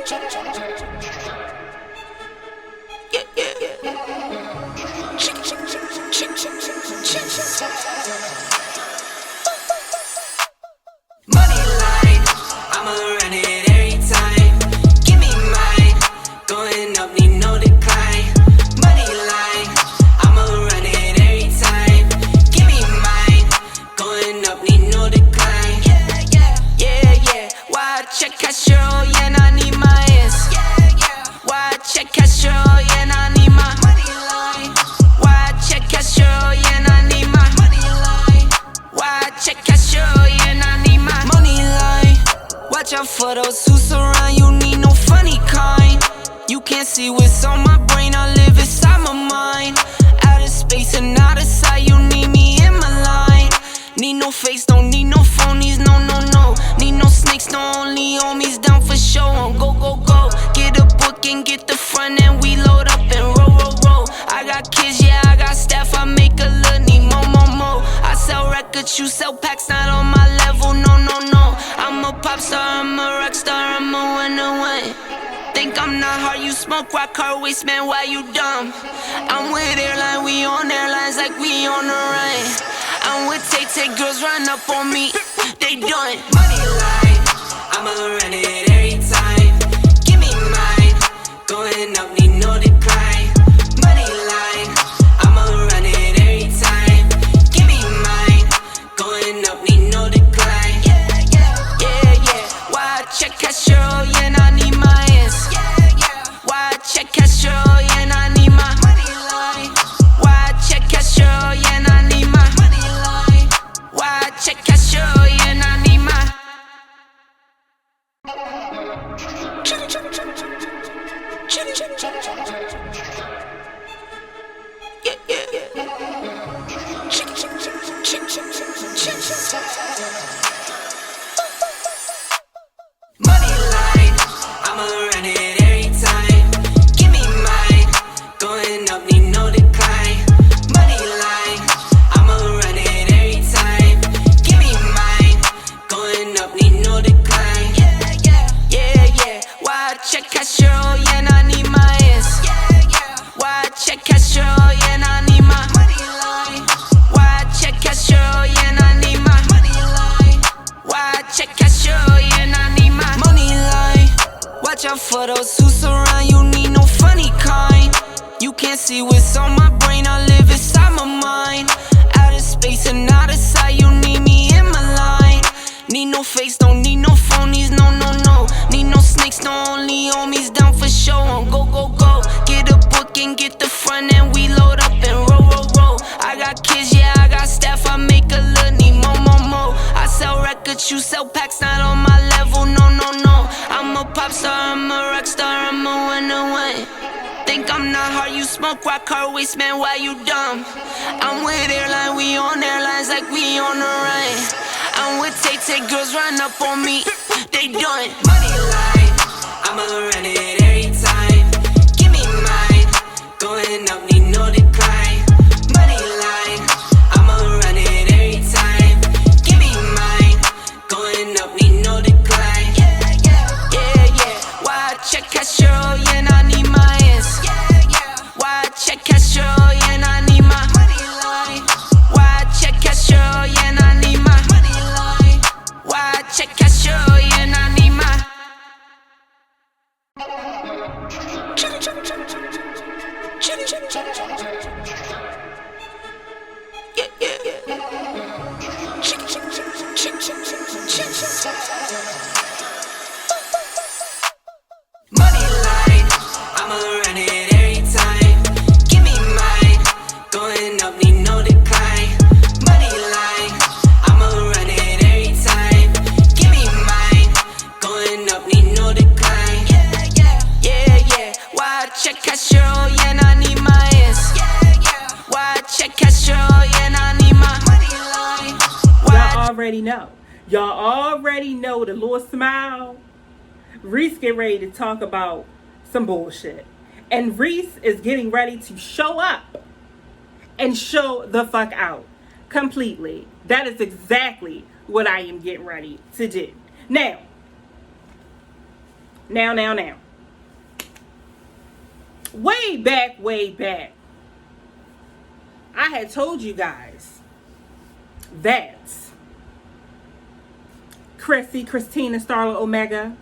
Money line, I'ma run it every time. Give me mine, going up, need no decline. Money line, I'ma run it every time. Give me mine, going up, need no decline. Yeah. Why check Castro, yeah, I need my ass. Why check Castro, yeah, I need my money line. Why check Castro, yeah, I need my money line. Why check Castro, yeah, I need my money line. Watch out for those who surround you, need no funny kind. You can't see what's on my brain, I live inside my mind. Out of space and out of sight, you need me in my line. Need no face, don't need no phonies, no. Need no snakes, no only homies down for show. On go. Get a book and get the front and we load up and roll. I got kids, yeah, I got staff, I make a little need more. I sell records, you sell packs, not on my level, no. I'm a pop star, I'm a rock star, I'm a winner. Think I'm not hard, you smoke rock, car waste, man, why you dumb? I'm with airline, we on airlines like we on the run. I'm with Tay, girls run up on me, they done. Money line, I'ma run it every time. Give me mine, going up, need no decline. Money line, I'ma run it every time. Give me mine, going up, need no decline. Yeah. Why check Castro, yeah, I need my ass. Why check Castro, yeah, I need my money line. Why check Castro, yeah, I need my money line. Why check Castro, yeah, I need my money line, I'ma run it every time. Give me mine, going up, need no decline. Money line, I'ma run it every time. Give me mine, going up, need no decline. Yeah. Why check Castro, yeah, I need my ass. Why check Castro, yeah, I need my money line. Why check Castro, yeah, I need my money line. Why check Castro, yeah, I need my money line. Watch out for those who surround you, need no funny kind. You can't see what's on my brain, I live inside my mind. Out of space and out of sight, you need me in my line. Need no face, don't need no phonies, no. Need no snakes, no only homies down for show. On go. Get a book and get the front and we load up and roll. I got kids, yeah, I got staff, I make a little need more. I sell records, you sell packs, not on my level, no. I'm a pop star, I'm a rock star, I'm a winner. Think I'm not hard, you smoke rock, car waste, man, why you dumb? I'm with airline, we on airlines like we on the run. I'm with Tay, girls run up on me, they done. Money line, I'ma run it every time. Give me mine, going up, need no decline. Money line, I'ma run it every time. Give me mine, going up, need no decline. Yeah. Why check Castro, yeah, I need my ass. Why check Castro, yeah, I need my money line. Why check Castro, yeah, I need my money line. Why check Castro, yeah, I need my money line, I'ma run it every time. Give me mine, going up, need no decline. Money line, I'ma run it every time. Give me mine, going up, need no decline. Yeah. Why check Castro, yeah, I need my ass. Why check Castro, yeah, I need my money line. Y'all already know the little smile. Reese get ready to talk about some bullshit. And Reese is getting ready to show up and show the fuck out completely. That is exactly what I am getting ready to do. Now, Now. Way back, I had told you guys that Christina Starla Omega,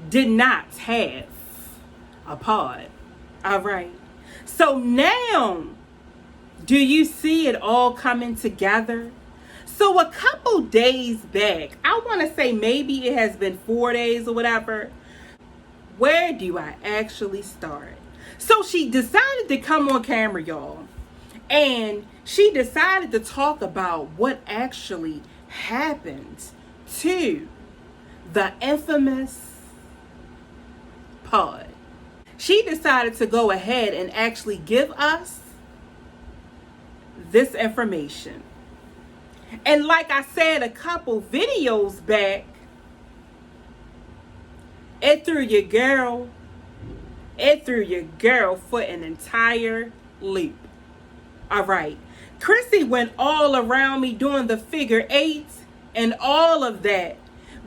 did not have a pod. All right. So now, do you see it all coming together? So a couple days back, I want to say maybe it has been 4 days or whatever. Where do I actually start? So she decided to come on camera, y'all. And she decided to talk about what actually happened to the infamous pod. She decided to go ahead and actually give us this information. And like I said a couple videos back, it threw your girl for an entire loop. All right. Chrissy went all around me doing the figure eights and all of that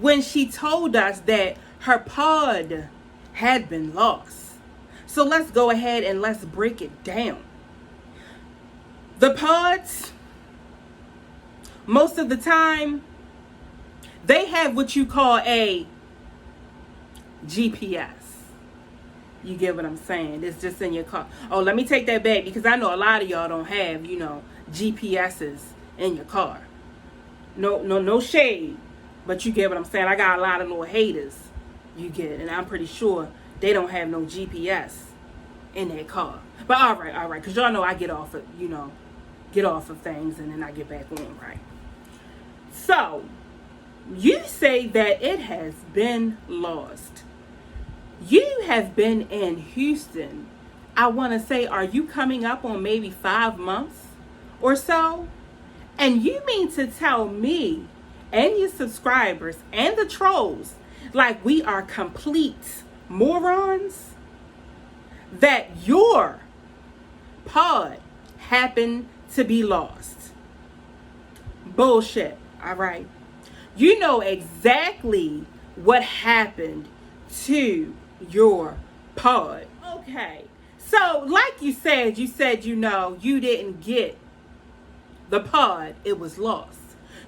when she told us that her pod had been lost. So let's go ahead and let's break it down. The pods, most of the time, they have what you call a GPS. You get what I'm saying? It's just in your car. Oh, let me take that back because I know a lot of y'all don't have, GPSs in your car. No shade. But you get what I'm saying? I got a lot of little haters. You get, and I'm pretty sure they don't have no GPS in their car. But all right. Because y'all know I get off of, get off of things and then I get back on, right? So, you say that it has been lost. You have been in Houston, I want to say, are you coming up on maybe 5 months or so? And you mean to tell me and your subscribers and the trolls like we are complete morons that your pod happened to be lost? Bullshit, all right? You know exactly what happened to your pod. Okay, so like you said you didn't get the pod, it was lost.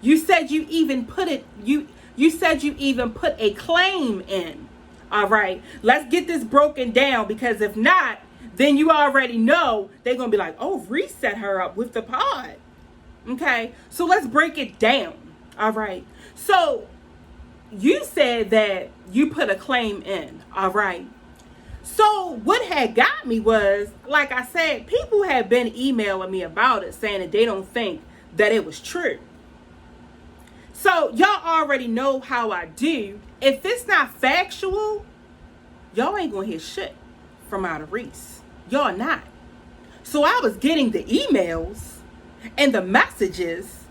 You said you even put it, you said you even put a claim in. All right, let's get this broken down, because if not, then you already know they're gonna be like, oh, reset her up with the pod. Okay, so let's break it down. All right, so you said that you put a claim in, all right? So what had got me was, like I said, people have been emailing me about it saying that they don't think that it was true. So y'all already know how I do. If it's not factual, y'all ain't gonna hear shit from out of Reese. Y'all not. So I was getting the emails and the messages,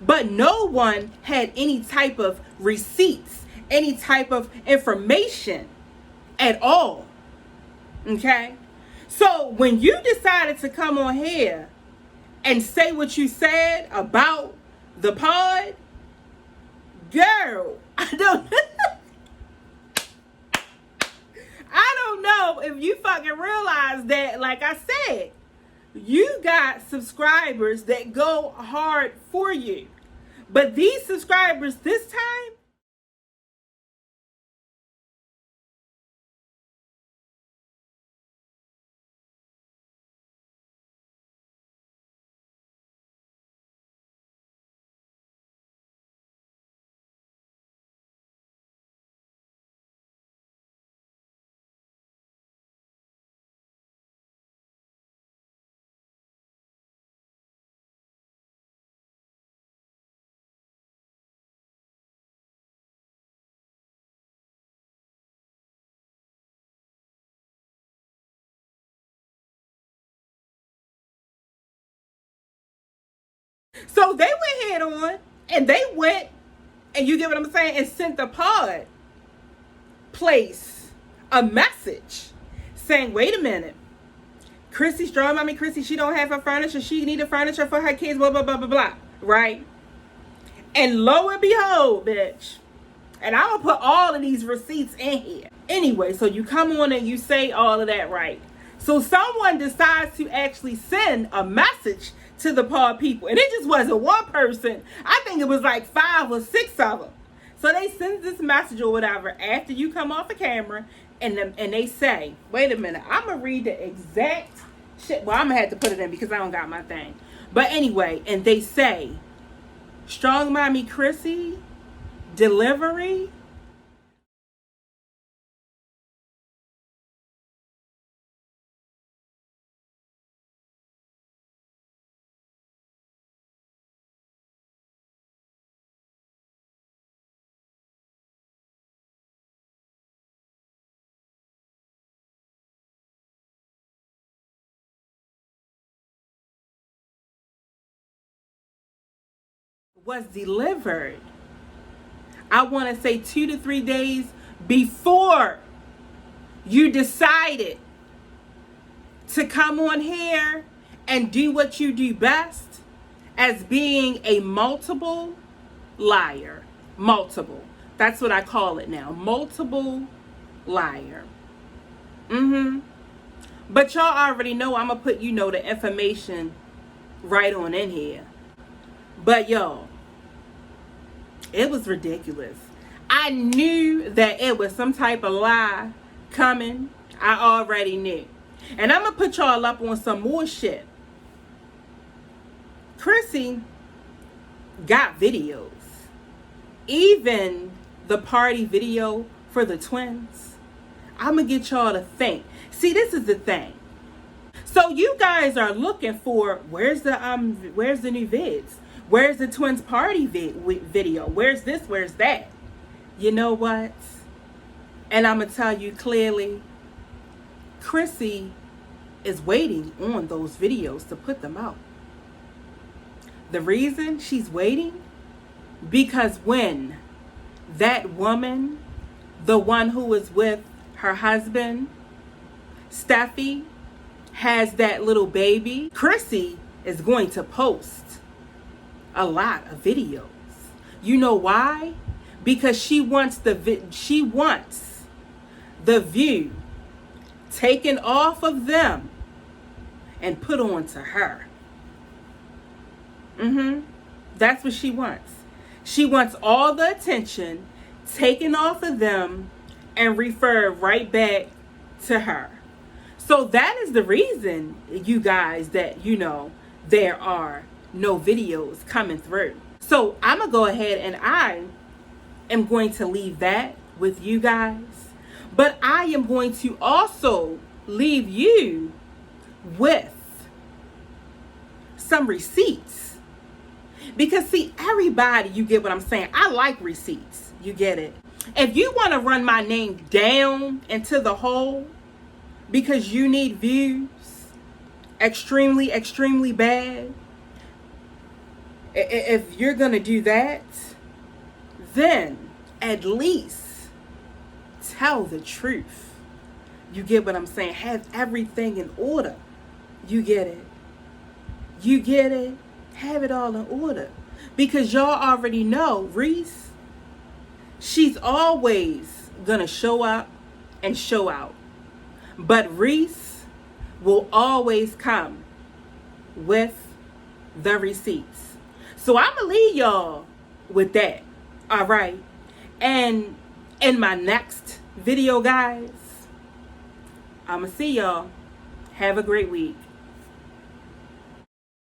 but no one had any type of receipts, any type of information at all. Okay? So when you decided to come on here and say what you said about the pod, girl, I don't know if you fucking realize that, like I said, you got subscribers that go hard for you. But these subscribers this time, so they went head on and they went, and you get what I'm saying, and sent the pod place a message saying, wait a minute, Chrissy's strong mommy Chrissy, she don't have her furniture, she need the furniture for her kids, blah blah blah blah blah, right? And lo and behold, bitch, And I'm going to put all of these receipts in here. Anyway, so you come on and you say all of that, right? So someone decides to actually send a message to the Paul people. And it just wasn't one person. I think it was like 5 or 6 of them. So they send this message or whatever after you come off the camera. And they say, wait a minute, I'm going to read the exact shit. Well, I'm going to have to put it in because I don't got my thing. But anyway, and they say, Strong Mommy Chrissy, delivery. Was delivered, I want to say 2 to 3 days before you decided to come on here and do what you do best, as being a multiple liar. Multiple. That's what I call it now. Multiple liar. But y'all already know I'm going to put, the information right on in here. But y'all, it was ridiculous. I knew that it was some type of lie coming. I already knew. And I'm going to put y'all up on some more shit. Chrissy got videos. Even the party video for the twins. I'm going to get y'all to think. See, this is the thing. So you guys are looking for, where's the new vids? Where's the twins party video? Where's this? Where's that? You know what? And I'm going to tell you clearly, Chrissy is waiting on those videos to put them out. The reason she's waiting, because when that woman, the one who was with her husband, Steffi, has that little baby, Chrissy is going to post a lot of videos. You know why? Because she wants the view taken off of them and put on to her. That's what she wants. She wants all the attention taken off of them and referred right back to her. So that is the reason, you guys, that there are no videos coming through. So I'm gonna go ahead and I am going to leave that with you guys, but I am going to also leave you with some receipts, because see, everybody, you get what I'm saying, I like receipts, you get it. If you want to run my name down into the hole because you need views extremely bad, if you're gonna do that, then at least tell the truth. You get what I'm saying? Have everything in order. You get it? You get it? Have it all in order. Because y'all already know Reese, she's always gonna show up and show out. But Reese will always come with the receipts. So I'm going to leave y'all with that. All right. And in my next video, guys, I'm going to see y'all. Have a great week.